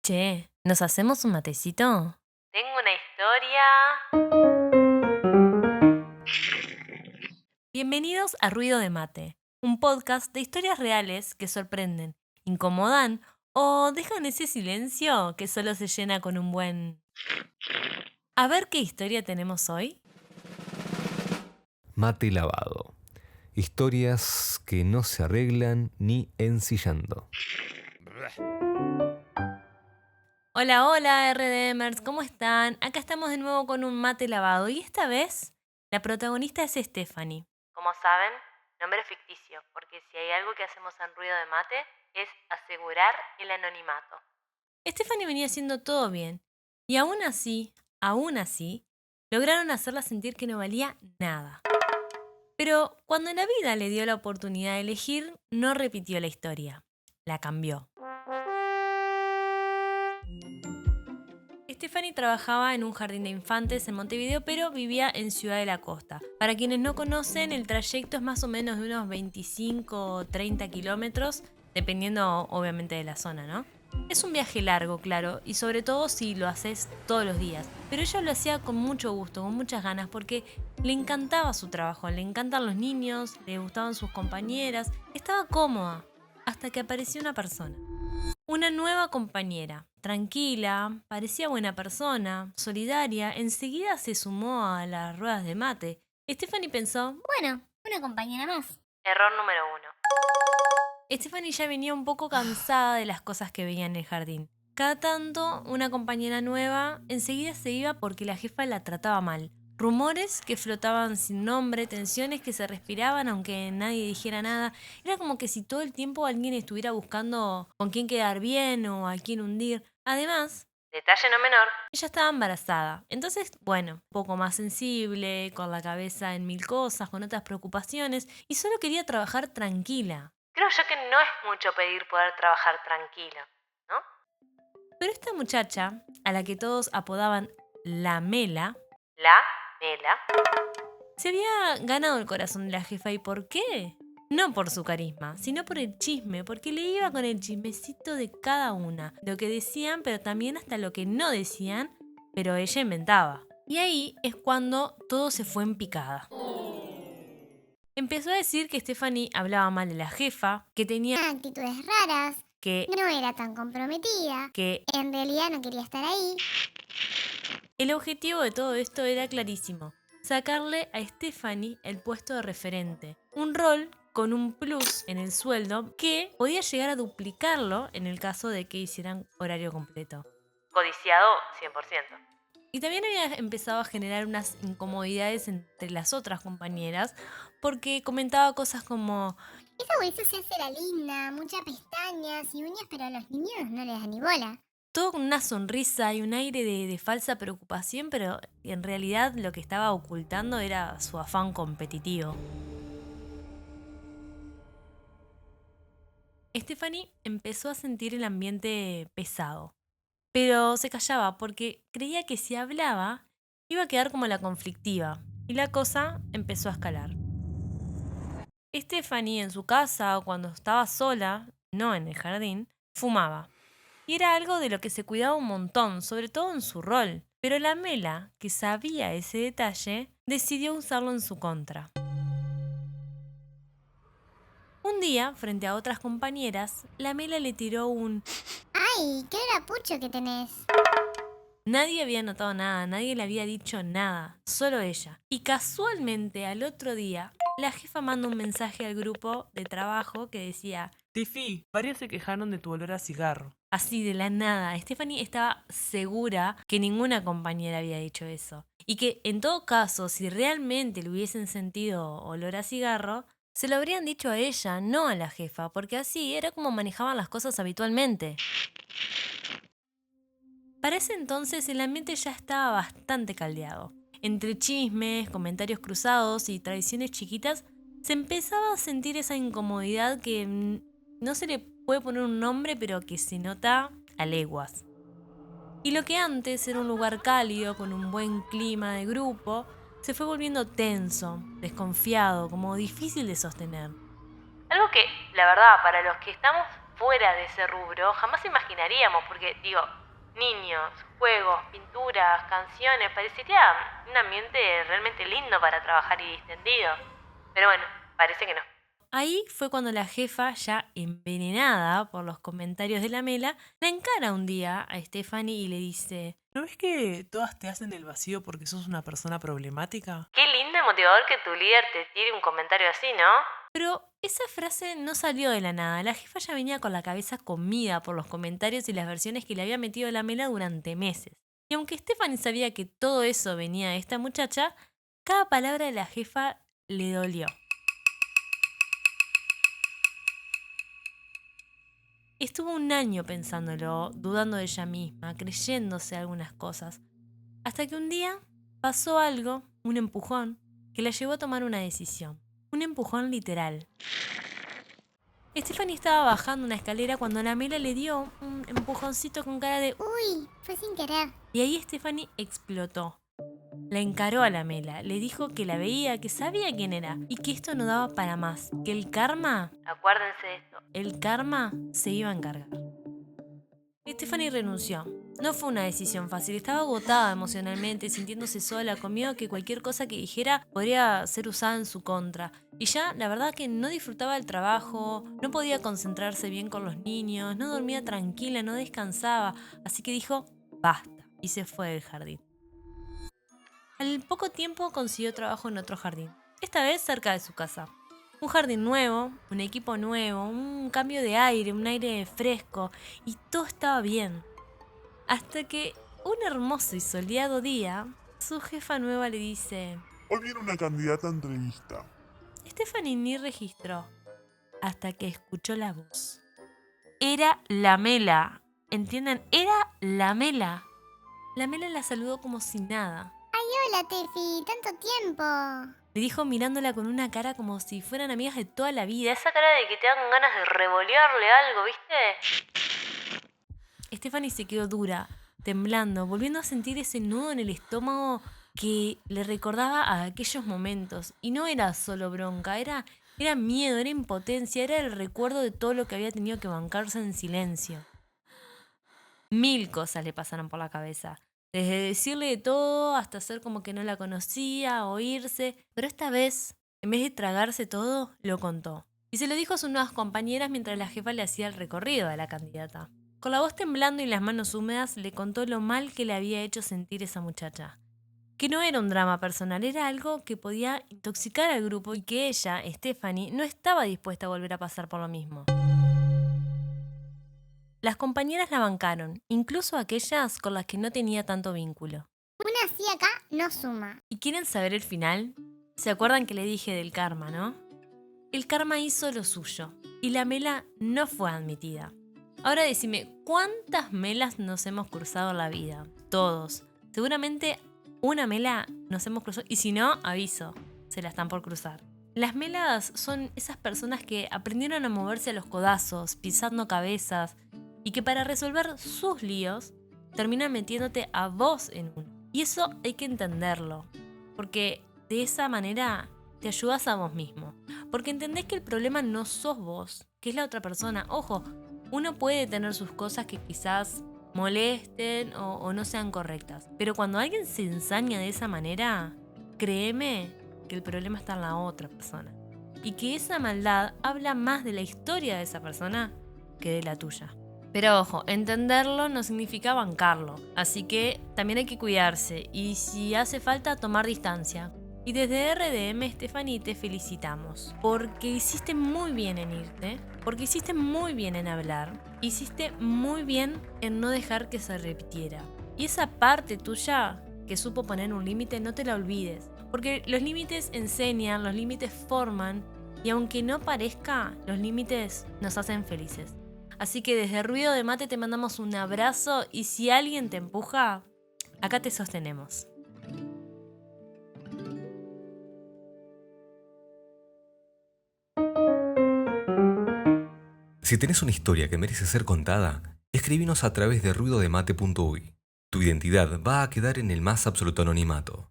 Che, ¿nos hacemos un matecito? Tengo una historia. Bienvenidos a Ruido de Mate, un podcast de historias reales que sorprenden, incomodan o dejan ese silencio que solo se llena con un buen... A ver qué historia tenemos hoy. Mate lavado. Historias que no se arreglan ni ensillando. Hola, hola RDMers, ¿cómo están? Acá estamos de nuevo con un mate lavado y esta vez la protagonista es Stephanie. Como saben, nombre ficticio, porque si hay algo que hacemos en Ruido de Mate es asegurar el anonimato. Stephanie venía haciendo todo bien y aún así, lograron hacerla sentir que no valía nada. Pero cuando la vida le dio la oportunidad de elegir, no repitió la historia, la cambió. Stephanie trabajaba en un jardín de infantes en Montevideo, pero vivía en Ciudad de la Costa. Para quienes no conocen, el trayecto es más o menos de unos 25 o 30 kilómetros, dependiendo obviamente de la zona, ¿no? Es un viaje largo, claro, y sobre todo si lo haces todos los días. Pero ella lo hacía con mucho gusto, con muchas ganas, porque le encantaba su trabajo, le encantan los niños, le gustaban sus compañeras, estaba cómoda, hasta que apareció una persona. Una nueva compañera, tranquila, parecía buena persona, solidaria, enseguida se sumó a las ruedas de mate. Stephanie pensó, Bueno, una compañera más. Error número 1. Stephanie ya venía un poco cansada de las cosas que veía en el jardín. Cada tanto, una compañera nueva enseguida se iba porque la jefa la trataba mal. Rumores que flotaban sin nombre, tensiones que se respiraban aunque nadie dijera nada. Era como que si todo el tiempo alguien estuviera buscando con quién quedar bien o a quién hundir. Además, Detalle no menor. ella estaba embarazada. Entonces, bueno, un poco más sensible, con la cabeza en mil cosas, con otras preocupaciones, y solo quería trabajar tranquila. Creo yo que no es mucho pedir poder trabajar tranquilo, ¿no? Pero esta muchacha, a la que todos apodaban la Mela, La Mela. se había ganado el corazón de la jefa. ¿Y por qué? No por su carisma, sino por el chisme, porque le iba con el chismecito de cada una, lo que decían, pero también hasta lo que no decían, pero ella inventaba. Y ahí es cuando todo se fue en picada. Empezó a decir que Stephanie hablaba mal de la jefa, que tenía Actitudes raras, que no era tan comprometida, en realidad no quería estar ahí. el objetivo de todo esto era clarísimo: sacarle a Stephanie el puesto de referente, un rol con un plus en el sueldo que podía llegar a duplicarlo en el caso de que hicieran horario completo. Codiciado 100%. Y también había empezado a generar unas incomodidades entre las otras compañeras porque comentaba cosas como: Esa hueso se hace la linda, muchas pestañas y uñas, pero a los niños no les da ni bola. todo con una sonrisa y un aire de falsa preocupación, pero en realidad lo que estaba ocultando era su afán competitivo. Stephanie empezó a sentir el ambiente pesado, pero se callaba porque creía que si hablaba iba a quedar como la conflictiva, y la cosa empezó a escalar. Stephanie en su casa o cuando estaba sola, no en el jardín, fumaba. Y era algo de lo que se cuidaba un montón, sobre todo en su rol. Pero la Mela, que sabía ese detalle, decidió usarlo en su contra. Un día, frente a otras compañeras, la Mela le tiró un... ¡Ay, qué harapucho que tenés! Nadie había notado nada, nadie le había dicho nada, solo ella. Y casualmente al otro día, la jefa manda un mensaje al grupo de trabajo que decía: Tiffy, varias se quejaron de tu olor a cigarro. así de la nada. Stephanie estaba segura que ninguna compañera había dicho eso. Y que en todo caso, si realmente le hubiesen sentido olor a cigarro, se lo habrían dicho a ella, no a la jefa, porque así era como manejaban las cosas habitualmente. Para ese entonces el ambiente ya estaba bastante caldeado. Entre chismes, comentarios cruzados y tradiciones chiquitas, se empezaba a sentir esa incomodidad que no se le puede poner un nombre, pero que se nota a leguas. Y lo que antes era un lugar cálido, con un buen clima de grupo, se fue volviendo tenso, desconfiado, como difícil de sostener. Algo que, la verdad, para los que estamos fuera de ese rubro, jamás imaginaríamos, porque digo, niños, juegos, pinturas, canciones, parecería un ambiente realmente lindo para trabajar y distendido. Pero bueno, parece que no. Ahí fue cuando la jefa, ya envenenada por los comentarios de la Mela, la encara un día a Stephanie y le dice: ¿No ves que todas te hacen el vacío porque sos una persona problemática? Qué lindo y motivador que tu líder te tire un comentario así, ¿no? Pero esa frase no salió de la nada. La jefa ya venía con la cabeza comida por los comentarios y las versiones que le había metido la Mela durante meses. Y aunque Stephanie sabía que todo eso venía de esta muchacha, cada palabra de la jefa le dolió. Estuvo un año pensándolo, dudando de ella misma, creyéndose algunas cosas, hasta que un día pasó algo, un empujón, que la llevó a tomar una decisión. Un empujón literal. Stephanie estaba bajando una escalera cuando la Mela le dio un empujoncito con cara de Uy, fue sin querer. Y ahí Stephanie explotó. La encaró a la Mela, le dijo que la veía, que sabía quién era y que esto no daba para más, que el karma se iba a encargar. Stephanie renunció. No fue una decisión fácil, estaba agotada emocionalmente, sintiéndose sola, con miedo que cualquier cosa que dijera podría ser usada en su contra. Y ya, la verdad que no disfrutaba del trabajo, no podía concentrarse bien con los niños, no dormía tranquila, no descansaba, así que dijo, basta, y se fue del jardín. Al poco tiempo consiguió trabajo en otro jardín, esta vez cerca de su casa. Un jardín nuevo, un equipo nuevo, un cambio de aire, un aire fresco, y todo estaba bien. Hasta que un hermoso y soleado día, su jefa nueva le dice: Hoy viene una candidata a entrevista. Stephanie ni registró, hasta que escuchó la voz. Era la Mela, ¿entienden? Era la Mela. La Mela la saludó como si nada. Hola, Tefi, tanto tiempo. Le dijo mirándola con una cara como si fueran amigas de toda la vida. Esa cara de que te dan ganas de revolearle algo, ¿viste? Stephanie se quedó dura, temblando, volviendo a sentir ese nudo en el estómago que le recordaba a aquellos momentos. Y no era solo bronca, era miedo, era impotencia, era el recuerdo de todo lo que había tenido que bancarse en silencio. 1000 cosas le pasaron por la cabeza. Desde decirle de todo hasta hacer como que no la conocía, oírse. Pero esta vez, en vez de tragarse todo, lo contó. Y se lo dijo a sus nuevas compañeras mientras la jefa le hacía el recorrido a la candidata. Con la voz temblando y las manos húmedas, le contó lo mal que le había hecho sentir esa muchacha. Que no era un drama personal, era algo que podía intoxicar al grupo y que ella, Stephanie, no estaba dispuesta a volver a pasar por lo mismo. Las compañeras la bancaron, incluso aquellas con las que no tenía tanto vínculo. Una así acá no suma. ¿Y quieren saber el final? ¿Se acuerdan que le dije del karma, no? El karma hizo lo suyo y la Mela no fue admitida. Ahora decime, ¿cuántas Melas nos hemos cruzado en la vida? Todos. Seguramente una Mela nos hemos cruzado y si no, aviso, se la están por cruzar. Las Melas son esas personas que aprendieron a moverse a los codazos, pisando cabezas, y que para resolver sus líos terminan metiéndote a vos en uno. Y eso hay que entenderlo, porque de esa manera te ayudas a vos mismo. Porque entendés que el problema no sos vos, que es la otra persona. Ojo, uno puede tener sus cosas que quizás molesten o no sean correctas, pero cuando alguien se ensaña de esa manera, créeme que el problema está en la otra persona. Y que esa maldad habla más de la historia de esa persona que de la tuya. Pero ojo, entenderlo no significa bancarlo, así que también hay que cuidarse y si hace falta tomar distancia. Y desde RDM, Stephanie, te felicitamos, porque hiciste muy bien en irte, porque hiciste muy bien en hablar, hiciste muy bien en no dejar que se repitiera. Y esa parte tuya que supo poner un límite, no te la olvides, porque los límites enseñan, los límites forman, y aunque no parezca, los límites nos hacen felices. Así que desde Ruido de Mate te mandamos un abrazo y si alguien te empuja, acá te sostenemos. Si tenés una historia que merece ser contada, escribinos a través de ruidodemate.uy. Tu identidad va a quedar en el más absoluto anonimato.